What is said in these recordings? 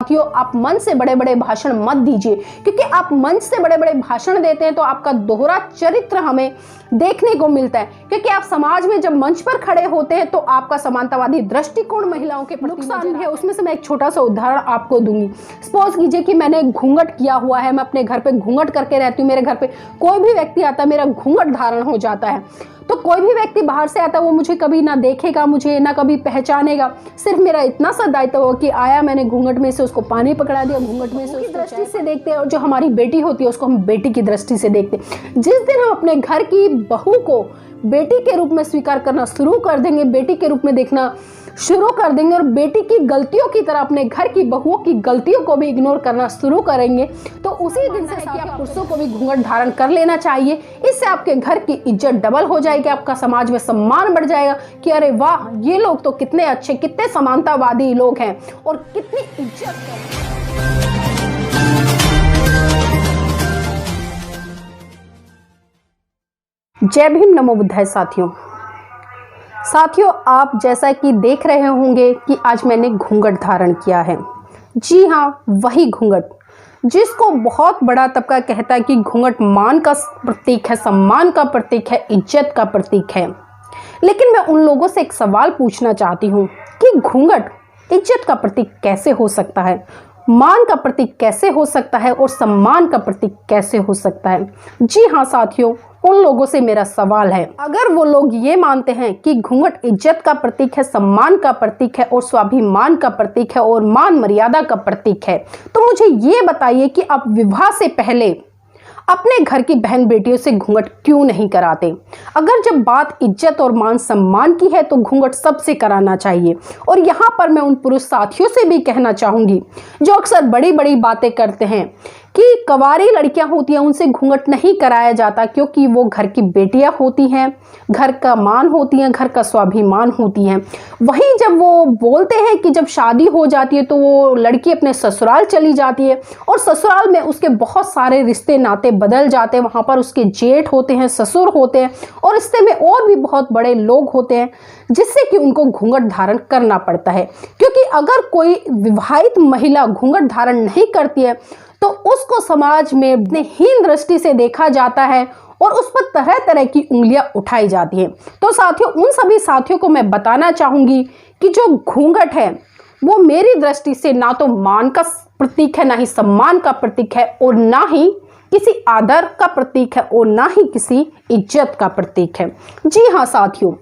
साथियों आप मंच से बड़े बड़े भाषण मत दीजिए, क्योंकि आप मंच से बड़े बड़े भाषण देते हैं तो आपका दोहरा चरित्र हमें देखने को मिलता है। क्योंकि आप समाज में जब मंच पर खड़े होते हैं तो आपका समानतावादी दृष्टिकोण महिलाओं के नुकसान है। उसमें से मैं एक छोटा सा उदाहरण आपको दूंगी। सपोज कीजिए कि मैंने घूंघट किया हुआ है, मैं अपने घर पे घूंघट करके रहती हूँ, मेरे घर पे कोई भी व्यक्ति आता है मेरा घूंघट धारण हो जाता है, तो कोई भी व्यक्ति बाहर से आता है वो मुझे कभी ना देखेगा, मुझे ना कभी पहचानेगा। सिर्फ मेरा इतना सा दायित्व हो कि आया, मैंने घूंघट में से उसको पानी पकड़ा दिया, घूंघट में से उसकी दृष्टि से देखते हैं, और जो हमारी बेटी होती है उसको हम बेटी की दृष्टि से देखते हैं। जिस दिन हम अपने घर की बहू को बेटी के रूप में स्वीकार करना शुरू कर देंगे, बेटी के रूप में देखना शुरू कर देंगे और बेटी की गलतियों की तरह अपने घर की बहुओं की गलतियों को भी इग्नोर करना शुरू करेंगे, तो उसी दिन से कि आप पुरुषों को भी घूंघट धारण कर लेना चाहिए। इससे आपके घर की इज्जत डबल हो जाएगी, आपका समाज में सम्मान बढ़ जाएगा कि अरे वाह, ये लोग तो कितने अच्छे, कितने समानतावादी लोग हैं और कितनी इज्जत है। जय भीम, नमो बुद्धाय। साथियों आप जैसा कि देख रहे होंगे कि आज मैंने घूंघट धारण किया है। जी हाँ, वही घूंघट जिसको बहुत बड़ा तबका कहता है कि घूंघट मान का प्रतीक है, सम्मान का प्रतीक है, इज्जत का प्रतीक है। लेकिन मैं उन लोगों से एक सवाल पूछना चाहती हूँ कि घूंघट इज्जत का प्रतीक कैसे हो सकता है, मान का प्रतीक कैसे हो सकता है और सम्मान का प्रतीक कैसे हो सकता है। जी हाँ साथियों, उन लोगों से मेरा सवाल है, अगर वो लोग ये मानते हैं कि घूंघट इज्जत का प्रतीक है, सम्मान का प्रतीक है और स्वाभिमान का प्रतीक है और मान मर्यादा का प्रतीक है, तो मुझे ये बताइए कि आप विवाह से पहले अपने घर की बहन बेटियों से घूंघट क्यों नहीं कराते। अगर जब बात इज्जत और मान सम्मान की है तो घूंघट सबसे कराना चाहिए। और यहाँ पर मैं उन पुरुष साथियों से भी कहना चाहूँगी जो अक्सर बड़ी बड़ी बातें करते हैं कि कवारी लड़कियां होती हैं उनसे घूंघट नहीं कराया जाता क्योंकि वो घर की बेटियां होती हैं, घर का मान होती हैं, घर का स्वाभिमान होती हैं। वहीं जब वो बोलते हैं कि जब शादी हो जाती है तो वो लड़की अपने ससुराल चली जाती है और ससुराल में उसके बहुत सारे रिश्ते नाते बदल जाते हैं। वहाँ पर उसके जेठ होते हैं, ससुर होते हैं और रिश्ते में और भी बहुत बड़े लोग होते हैं, जिससे कि उनको घूंघट धारण करना पड़ता है। क्योंकि अगर कोई विवाहित महिला घूंघट धारण नहीं करती है तो उसको समाज में हीन दृष्टि से देखा जाता है और उस पर तरह तरह की उंगलियां उठाई जाती हैं। तो साथियों, उन सभी साथियों को मैं बताना चाहूंगी कि जो घूंघट है वो मेरी दृष्टि से ना तो मान का प्रतीक है, ना ही सम्मान का प्रतीक है और ना ही किसी आदर का प्रतीक है और ना ही किसी इज्जत का प्रतीक है। जी हाँ साथियों,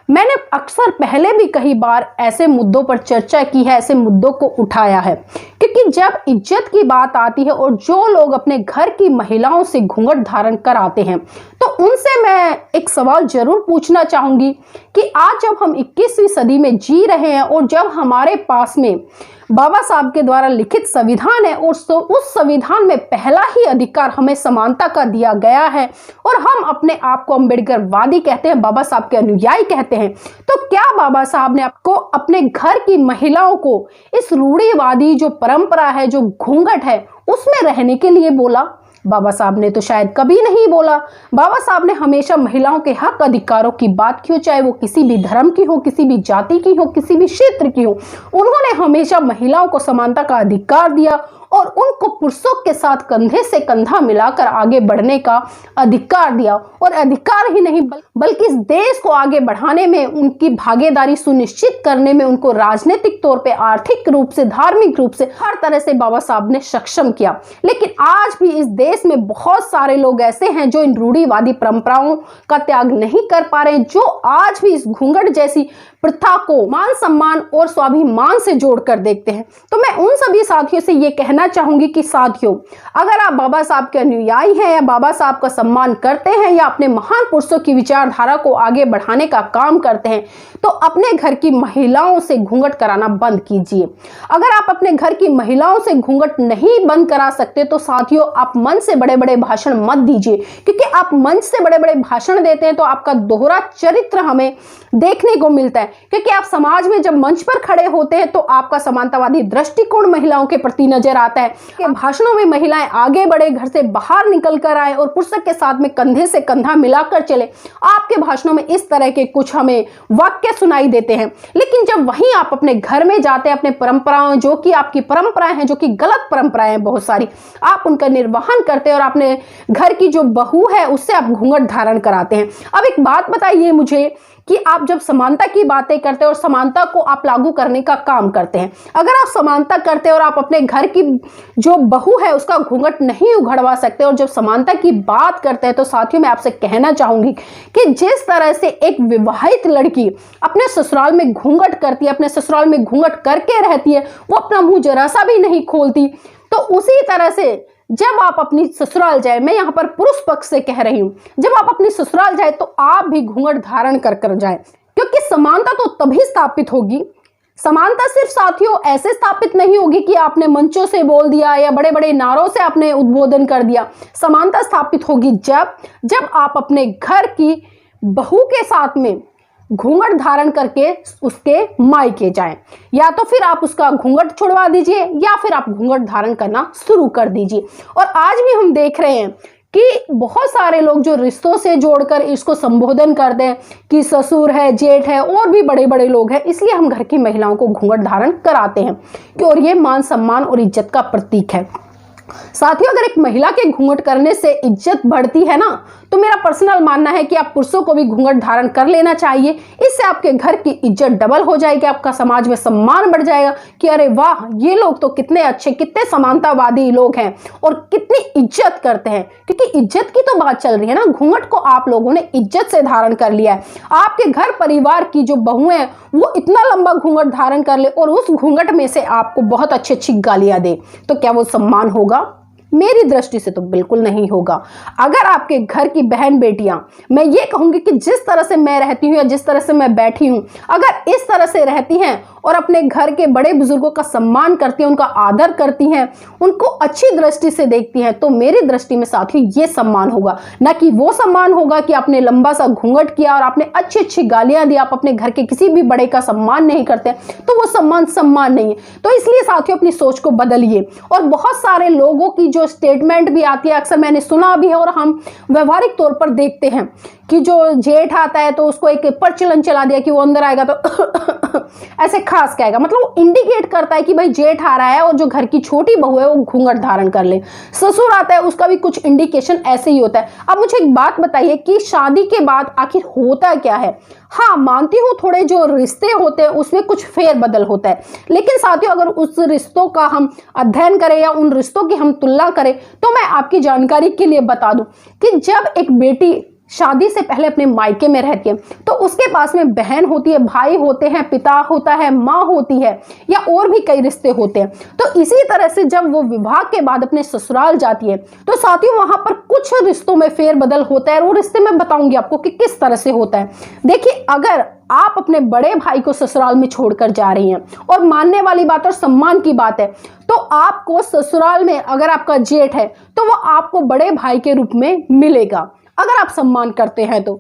मैंने अक्सर पहले भी कई बार ऐसे मुद्दों पर चर्चा की है, ऐसे मुद्दों को उठाया है, क्योंकि जब इज्जत की बात आती है और जो लोग अपने घर की महिलाओं से घूंघट धारण कराते हैं तो उनसे मैं एक सवाल जरूर पूछना चाहूंगी कि आज जब हम 21वीं सदी में जी रहे हैं और जब हमारे पास में बाबा साहब के द्वारा लिखित संविधान है और उस संविधान में पहला ही अधिकार हमें समानता का दिया गया है और हम अपने आप को अम्बेडकरवादी कहते हैं, बाबा साहब के अनुयायी कहते हैं, तो क्या बाबा साहब ने आपको अपने घर की महिलाओं को इस रूढ़िवादी जो परंपरा है, जो घूंघट है, उसमें रहने के लिए बोला? बाबा साहब ने तो शायद कभी नहीं बोला। बाबा साहब ने हमेशा महिलाओं के हक अधिकारों की बात की हो, चाहे वो किसी भी धर्म की हो, किसी भी जाति की हो, किसी भी क्षेत्र की हो। उन्होंने हमेशा महिलाओं को समानता का अधिकार दिया और उनको पुरुषों के साथ कंधे से कंधा मिलाकर आगे बढ़ने का अधिकार दिया। और अधिकार ही नहीं बल्कि इस देश को आगे बढ़ाने में उनकी भागीदारी सुनिश्चित करने में उनको राजनीतिक तौर पे, आर्थिक रूप से, धार्मिक रूप से हर तरह से बाबा साहब ने सक्षम किया। लेकिन आज भी इस देश में बहुत सारे लोग ऐसे हैं जो इन रूढ़िवादी परंपराओं का त्याग नहीं कर पा रहे, जो आज भी इस घूंघट जैसी प्रथा को मान सम्मान और स्वाभिमान से जोड़कर देखते हैं। तो मैं उन सभी साथियों से ये कहना चाहूंगी कि साथियों, अगर आप बाबा साहब के अनुयायी हैं या बाबा साहब का सम्मान करते हैं या अपने महान पुरुषों की विचारधारा को आगे बढ़ाने का काम करते हैं तो अपने घर की महिलाओं से घूंघट कराना बंद कीजिए। अगर आप अपने घर की महिलाओं से घूंघट नहीं बंद करा सकते तो साथियों, आप मंच मंच से बड़े बड़े भाषण मत दीजिए, क्योंकि आप मंच से बड़े बड़े भाषण देते हैं तो आपका दोहरा चरित्र हमें देखने को मिलता है। क्योंकि आप समाज में जब मंच पर खड़े होते हैं तो आपका समानतावादी दृष्टिकोण महिलाओं के प्रति नजर आता है कि भाषणों में महिलाएं आगे बढ़े, घर से बाहर निकल कर आए और पुरुषों के साथ में कंधे से कंधा मिलाकर चले। आपके भाषणों में इस तरह के कुछ हमें वाक्य सुनाई देते हैं। लेकिन जब वहीं आप अपने घर में जाते हैं, अपने परंपराओं, जो कि आपकी परंपराएं हैं, जो कि गलत परंपराएं हैं बहुत सारी, आप उनका निर्वहन करते हैं और अपने घर की जो बहू है उससे आप घूंघट धारण कराते हैं। अब एक बात बताइए मुझे कि आप जब समानता की बातें करते हैं और समानता को आप लागू करने का काम करते हैं, अगर आप समानता करते हैं और आप अपने घर की जो बहू है उसका घूंघट नहीं उघड़वा सकते और जब समानता की बात करते हैं, तो साथियों मैं आपसे कहना चाहूंगी कि जिस तरह से एक विवाहित लड़की अपने ससुराल में घूंघट करती है, अपने ससुराल में घूंघट करके रहती है, वो अपना मुंह जरा सा भी नहीं खोलती, तो उसी तरह से जब आप अपनी ससुराल जाए, मैं यहाँ पर पुरुष पक्ष से कह रही हूं, जब आप अपनी ससुराल जाए तो आप भी घूंघट धारण कर जाए, क्योंकि समानता तो तभी स्थापित होगी। समानता सिर्फ साथियों ऐसे स्थापित नहीं होगी कि आपने मंचों से बोल दिया या बड़े बड़े नारों से आपने उद्बोधन कर दिया। समानता स्थापित होगी जब आप अपने घर की बहू के साथ में घूंघट धारण करके उसके मायके जाएं, या तो फिर आप उसका घूंघट छुड़वा दीजिए या फिर आप घूंघट धारण करना शुरू कर दीजिए। और आज भी हम देख रहे हैं कि बहुत सारे लोग जो रिश्तों से जोड़कर इसको संबोधन करते हैं कि ससुर है, जेठ है और भी बड़े बड़े लोग हैं, इसलिए हम घर की महिलाओं को घूंघट धारण कराते हैं कि और ये मान सम्मान और इज्जत का प्रतीक है। साथियों, अगर एक महिला के घूंघट करने से इज्जत बढ़ती है ना, तो मेरा पर्सनल मानना है कि आप पुरुषों को भी घूंघट धारण कर लेना चाहिए। इससे आपके घर की इज्जत डबल हो जाएगी, आपका समाज में सम्मान बढ़ जाएगा कि अरे वाह, ये लोग तो कितने अच्छे, कितने समानतावादी लोग हैं और कितनी इज्जत करते हैं। क्योंकि इज्जत की तो बात चल रही है ना, घूंघट को आप लोगों ने इज्जत से धारण कर लिया है। आपके घर परिवार की जो बहुएं हैं वो इतना लंबा घूंघट धारण कर ले और उस घूंघट में से आपको बहुत अच्छी अच्छी गालियां दे, तो क्या वो सम्मान होगा? मेरी दृष्टि से तो बिल्कुल नहीं होगा। अगर आपके घर की बहन बेटियां, मैं ये कहूंगी कि जिस तरह से मैं रहती हूं या जिस तरह से मैं बैठी हूं, अगर इस तरह से रहती हैं और अपने घर के बड़े बुजुर्गों का सम्मान करती हैं, उनका आदर करती हैं, उनको अच्छी दृष्टि से देखती हैं, तो मेरी दृष्टि में साथियों ये सम्मान होगा, ना कि वो सम्मान होगा कि आपने लंबा सा घूंघट किया और आपने अच्छी अच्छी गालियां दी, आप अपने घर के किसी भी बड़े का सम्मान नहीं करते, तो वो सम्मान नहीं है। तो इसलिए साथियों अपनी सोच को बदलिए। और बहुत सारे लोगों की जो स्टेटमेंट भी आती है, अक्सर मैंने सुना भी है और हम व्यवहारिक तौर पर देखते हैं कि जो जेठ आता है तो उसको एक प्रचलन चला दिया कि वो अंदर आएगा तो ऐसे खास कहेगा, मतलब वो इंडिकेट करता है कि भाई जेठ आ रहा है और जो घर की छोटी बहू है वो घूंघट धारण कर ले। ससुर आता है, उसका भी कुछ इंडिकेशन ऐसे ही होता है। अब मुझे एक बात बताइए कि शादी के बाद आखिर होता क्या है? हाँ, मानती हूँ थोड़े जो रिश्ते होते हैं उसमें कुछ फेर बदल होता है, लेकिन साथियों अगर उस रिश्तों का हम अध्ययन करें या उन रिश्तों की हम तुलना करें, तो मैं आपकी जानकारी के लिए बता दूं कि जब एक बेटी शादी से पहले अपने मायके में रहती है तो उसके पास में बहन होती है, भाई होते हैं, पिता होता है, माँ होती है, या और भी कई रिश्ते होते हैं। तो इसी तरह से जब वो विवाह के बाद अपने ससुराल जाती है तो साथियों वहां पर कुछ रिश्तों में फेरबदल होता है, और वो रिश्ते मैं बताऊंगी आपको कि किस तरह से होता है। देखिए, अगर आप अपने बड़े भाई को ससुराल में छोड़कर जा रही हैं, और मानने वाली बात और सम्मान की बात है, तो आपको ससुराल में अगर आपका जेठ है तो वो आपको बड़े भाई के रूप में मिलेगा अगर आप सम्मान करते हैं तो।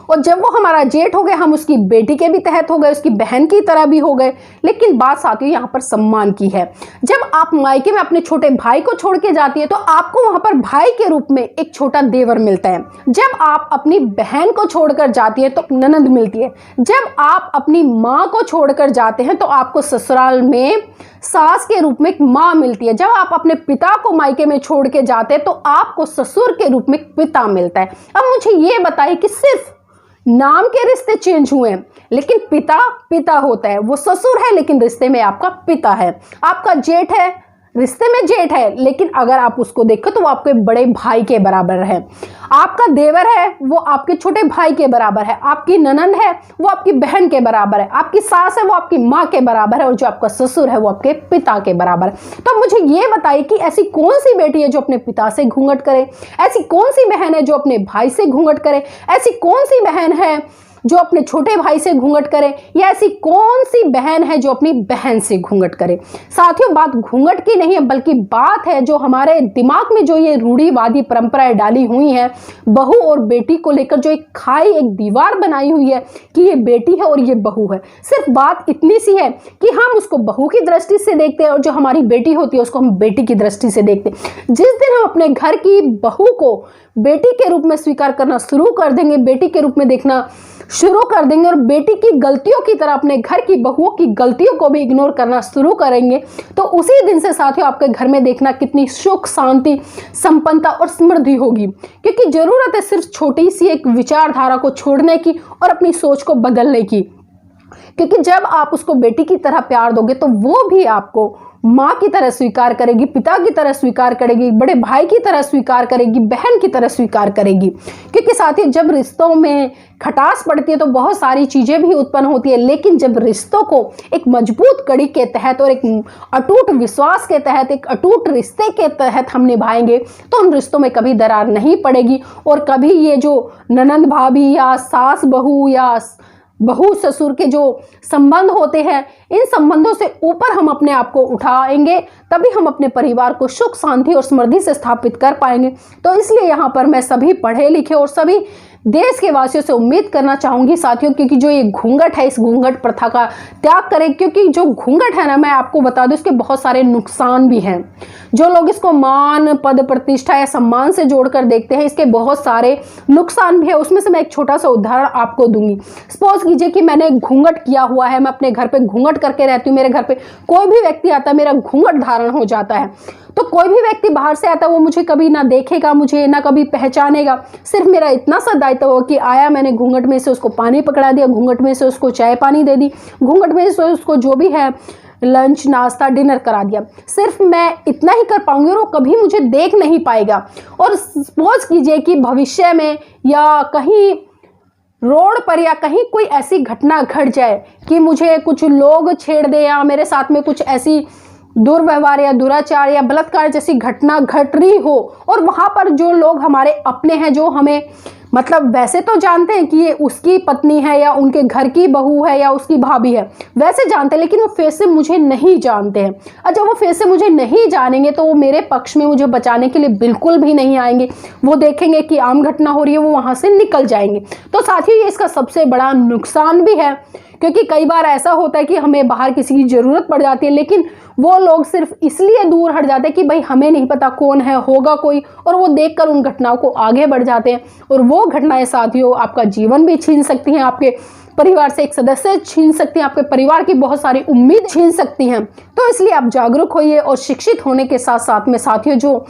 और जब वो हमारा जेठ हो गए, हम उसकी बेटी के भी तहत हो गए, उसकी बहन की तरह भी हो गए। लेकिन बात साथियों यहाँ पर सम्मान की है। जब आप मायके में अपने छोटे भाई को छोड़ के जाती है तो आपको वहां पर भाई के रूप में एक छोटा देवर मिलता है। जब आप अपनी बहन को छोड़कर जाती है तो ननंद मिलती है। जब आप अपनी माँ को छोड़कर जाते हैं तो आपको ससुराल में सास के रूप में एक माँ मिलती है। जब आप अपने पिता को मायके में छोड़ के जाते हैं तो आपको ससुर के रूप में पिता मिलता है। अब मुझे ये बताइए कि सिर्फ नाम के रिश्ते चेंज हुए हैं, लेकिन पिता पिता होता है। वो ससुर है लेकिन रिश्ते में आपका पिता है। आपका जेठ है, रिश्ते में जेठ है, लेकिन अगर आप उसको देखो तो वो आपके बड़े भाई के बराबर है। आपका देवर है, वो आपके छोटे भाई के बराबर है। आपकी ननंद है, वो आपकी बहन के बराबर है। आपकी सास है, वो आपकी माँ के बराबर है। और जो आपका ससुर है वो आपके पिता के बराबर है। तो मुझे ये बताइए कि ऐसी कौन सी बेटी है जो अपने पिता से घूंघट करे? ऐसी कौन सी बहन है जो अपने भाई से घूंघट करे? ऐसी कौन सी बहन है जो अपने छोटे भाई से घूंघट करे, या ऐसी कौन सी बहन है जो अपनी बहन से घूंघट करे। साथियों, बात घूंघट की नहीं है, बल्कि बात है जो हमारे दिमाग में जो ये रूढ़िवादी परंपराएं डाली हुई हैं, बहू और बेटी को लेकर जो एक खाई, एक दीवार बनाई हुई है कि ये बेटी है और ये बहू है। सिर्फ बात इतनी सी है कि हम उसको बहू की दृष्टि से देखते हैं और जो हमारी बेटी होती है उसको हम बेटी की दृष्टि से देखते हैं। जिस दिन हम अपने घर की बहू को बेटी के रूप में स्वीकार करना शुरू कर देंगे, बेटी के रूप में देखना शुरू कर देंगे और बेटी की गलतियों की तरह अपने घर की बहुओं की गलतियों को भी इग्नोर करना शुरू करेंगे, तो उसी दिन से साथियों आपके घर में देखना कितनी सुख, शांति, संपन्नता और समृद्धि होगी। क्योंकि जरूरत है सिर्फ छोटी सी एक विचारधारा को छोड़ने की और अपनी सोच को बदलने की। क्योंकि जब आप उसको बेटी की तरह प्यार दोगे तो वो भी आपको माँ की तरह स्वीकार करेगी, पिता की तरह स्वीकार करेगी, बड़े भाई की तरह स्वीकार करेगी, बहन की तरह स्वीकार करेगी। क्योंकि साथियों जब रिश्तों में खटास पड़ती है तो बहुत सारी चीज़ें भी उत्पन्न होती है, लेकिन जब रिश्तों को एक मजबूत कड़ी के तहत और एक अटूट विश्वास के तहत, एक अटूट रिश्ते के तहत हम निभाएंगे तो उन रिश्तों में कभी दरार नहीं पड़ेगी और कभी ये जो ननंद भाभी या सास बहू या बहू ससुर के जो संबंध होते हैं, इन संबंधों से ऊपर हम अपने आप को उठाएंगे, तभी हम अपने परिवार को सुख, शांति और समृद्धि से स्थापित कर पाएंगे। तो इसलिए यहाँ पर मैं सभी पढ़े लिखे और सभी देश के वासियों से उम्मीद करना चाहूँगी साथियों, क्योंकि जो ये घूंघट है, इस घूंघट प्रथा का त्याग करें। क्योंकि जो घूंघट है ना, मैं आपको बता दूं, इसके बहुत सारे नुकसान भी हैं। जो लोग इसको मान, पद, प्रतिष्ठा या सम्मान से जोड़कर देखते हैं, इसके बहुत सारे नुकसान भी है। उसमें से मैं एक छोटा सा उदाहरण आपको दूंगी। सपोज कीजिए कि मैंने घूंघट किया हुआ है, मैं अपने घर पे घूंघट करके रहती हूँ, मेरे घर पे कोई भी व्यक्ति आता है, मेरा घूंघट धारण हो जाता है, तो कोई भी व्यक्ति बाहर से आता है वो मुझे कभी ना देखेगा, मुझे ना कभी पहचानेगा। सिर्फ मेरा इतना सा दायित्व हो कि आया, मैंने घूंघट में से उसको पानी पकड़ा दिया, घूंघट में से उसको चाय पानी दे दी, घूंघट में से उसको जो भी है लंच, नाश्ता, डिनर करा दिया। सिर्फ मैं इतना ही कर पाऊंगी और वो कभी मुझे देख नहीं पाएगा। और सपोज कीजिए कि भविष्य में या कहीं रोड पर या कहीं कोई ऐसी घटना घट जाए कि मुझे कुछ लोग छेड़ दे या मेरे साथ में कुछ ऐसी दुर्व्यवहार या दुराचार या बलात्कार जैसी घटना घट रही हो, और वहां पर जो लोग हमारे अपने हैं, जो हमें मतलब वैसे तो जानते हैं कि ये उसकी पत्नी है या उनके घर की बहू है या उसकी भाभी है, वैसे जानते हैं, लेकिन वो फेस से मुझे नहीं जानते हैं। और जब वो फेस से मुझे नहीं जानेंगे तो वो मेरे पक्ष में मुझे बचाने के लिए बिल्कुल भी नहीं आएंगे। वो देखेंगे कि आम घटना हो रही है, वो वहां से निकल जाएंगे। तो साथियों ये इसका सबसे बड़ा नुकसान भी है, क्योंकि कई बार ऐसा होता है कि हमें बाहर किसी की ज़रूरत पड़ जाती है, लेकिन वो लोग सिर्फ इसलिए दूर हट जाते हैं कि भाई हमें नहीं पता कौन है, होगा कोई, और वो देखकर उन घटनाओं को आगे बढ़ जाते हैं। और वो घटनाएं साथियों आपका जीवन भी छीन सकती हैं, आपके परिवार से एक सदस्य छीन सकती हैं, आपके परिवार की बहुत सारी उम्मीद छीन सकती हैं। तो इसलिए आप जागरूक होइए और शिक्षित होने के साथ साथ में साथियों जो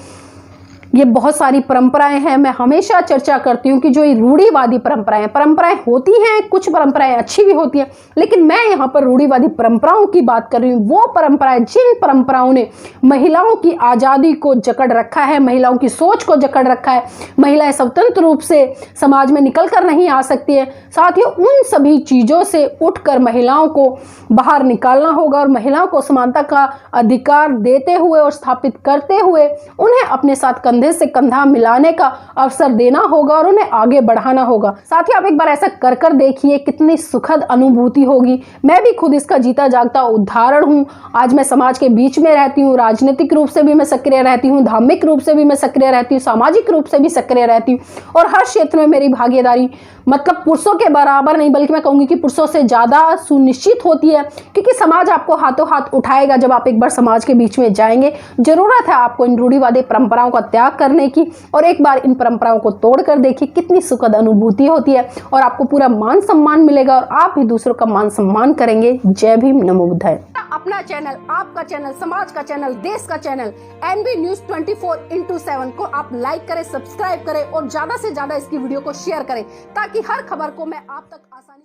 ये बहुत सारी परंपराएं हैं, मैं हमेशा चर्चा करती हूँ कि जो ये रूढ़िवादी परंपराएं होती हैं, कुछ परंपराएं अच्छी भी होती हैं, लेकिन मैं यहाँ पर रूढ़िवादी परंपराओं की बात कर रही हूँ। वो परंपराएं जिन परंपराओं ने महिलाओं की आज़ादी को जकड़ रखा है, महिलाओं की सोच को जकड़ रखा है, महिलाएं स्वतंत्र रूप से समाज में निकल कर नहीं आ सकती है। साथियों उन सभी चीज़ों से उठकर महिलाओं को बाहर निकालना होगा और महिलाओं को समानता का अधिकार देते हुए और स्थापित करते हुए उन्हें अपने साथ कंधे से कंधा मिलाने का अवसर देना होगा और उन्हें आगे बढ़ाना होगा। साथ ही आप एक बार ऐसा कर कर देखिए, कितनी सुखद अनुभूति होगी। मैं भी खुद इसका जीता जागता उदाहरण हूँ। आज मैं समाज के बीच में रहती हूँ, राजनीतिक रूप से भी मैं सक्रिय रहती हूँ, धार्मिक रूप से भी मैं सक्रिय रहती हूँ, सामाजिक रूप से भी सक्रिय रहती हूँ, और हर क्षेत्र में मेरी भागीदारी मतलब पुरुषों के बराबर नहीं, बल्कि मैं कहूँगी कि पुरुषों से ज़्यादा सुनिश्चित होती है। क्योंकि समाज आपको हाथों हाथ उठाएगा जब आप एक बार समाज के बीच में जाएंगे। जरूरत है आपको इन रूढ़िवादी परंपराओं का त्याग करने की, और एक बार इन परंपराओं को तोड़ कर देखिए कितनी सुखद अनुभूति होती है, और आपको पूरा मान सम्मान मिलेगा और आप भी दूसरों का मान सम्मान करेंगे। जय भीम, नमो बुद्धाय। अपना चैनल, आपका चैनल, समाज का चैनल, देश का चैनल एनबी न्यूज 24/7 को आप लाइक करें, सब्सक्राइब करें और ज्यादा से ज्यादा इसकी वीडियो को शेयर करें, ताकि हर खबर को मैं आप तक आसानी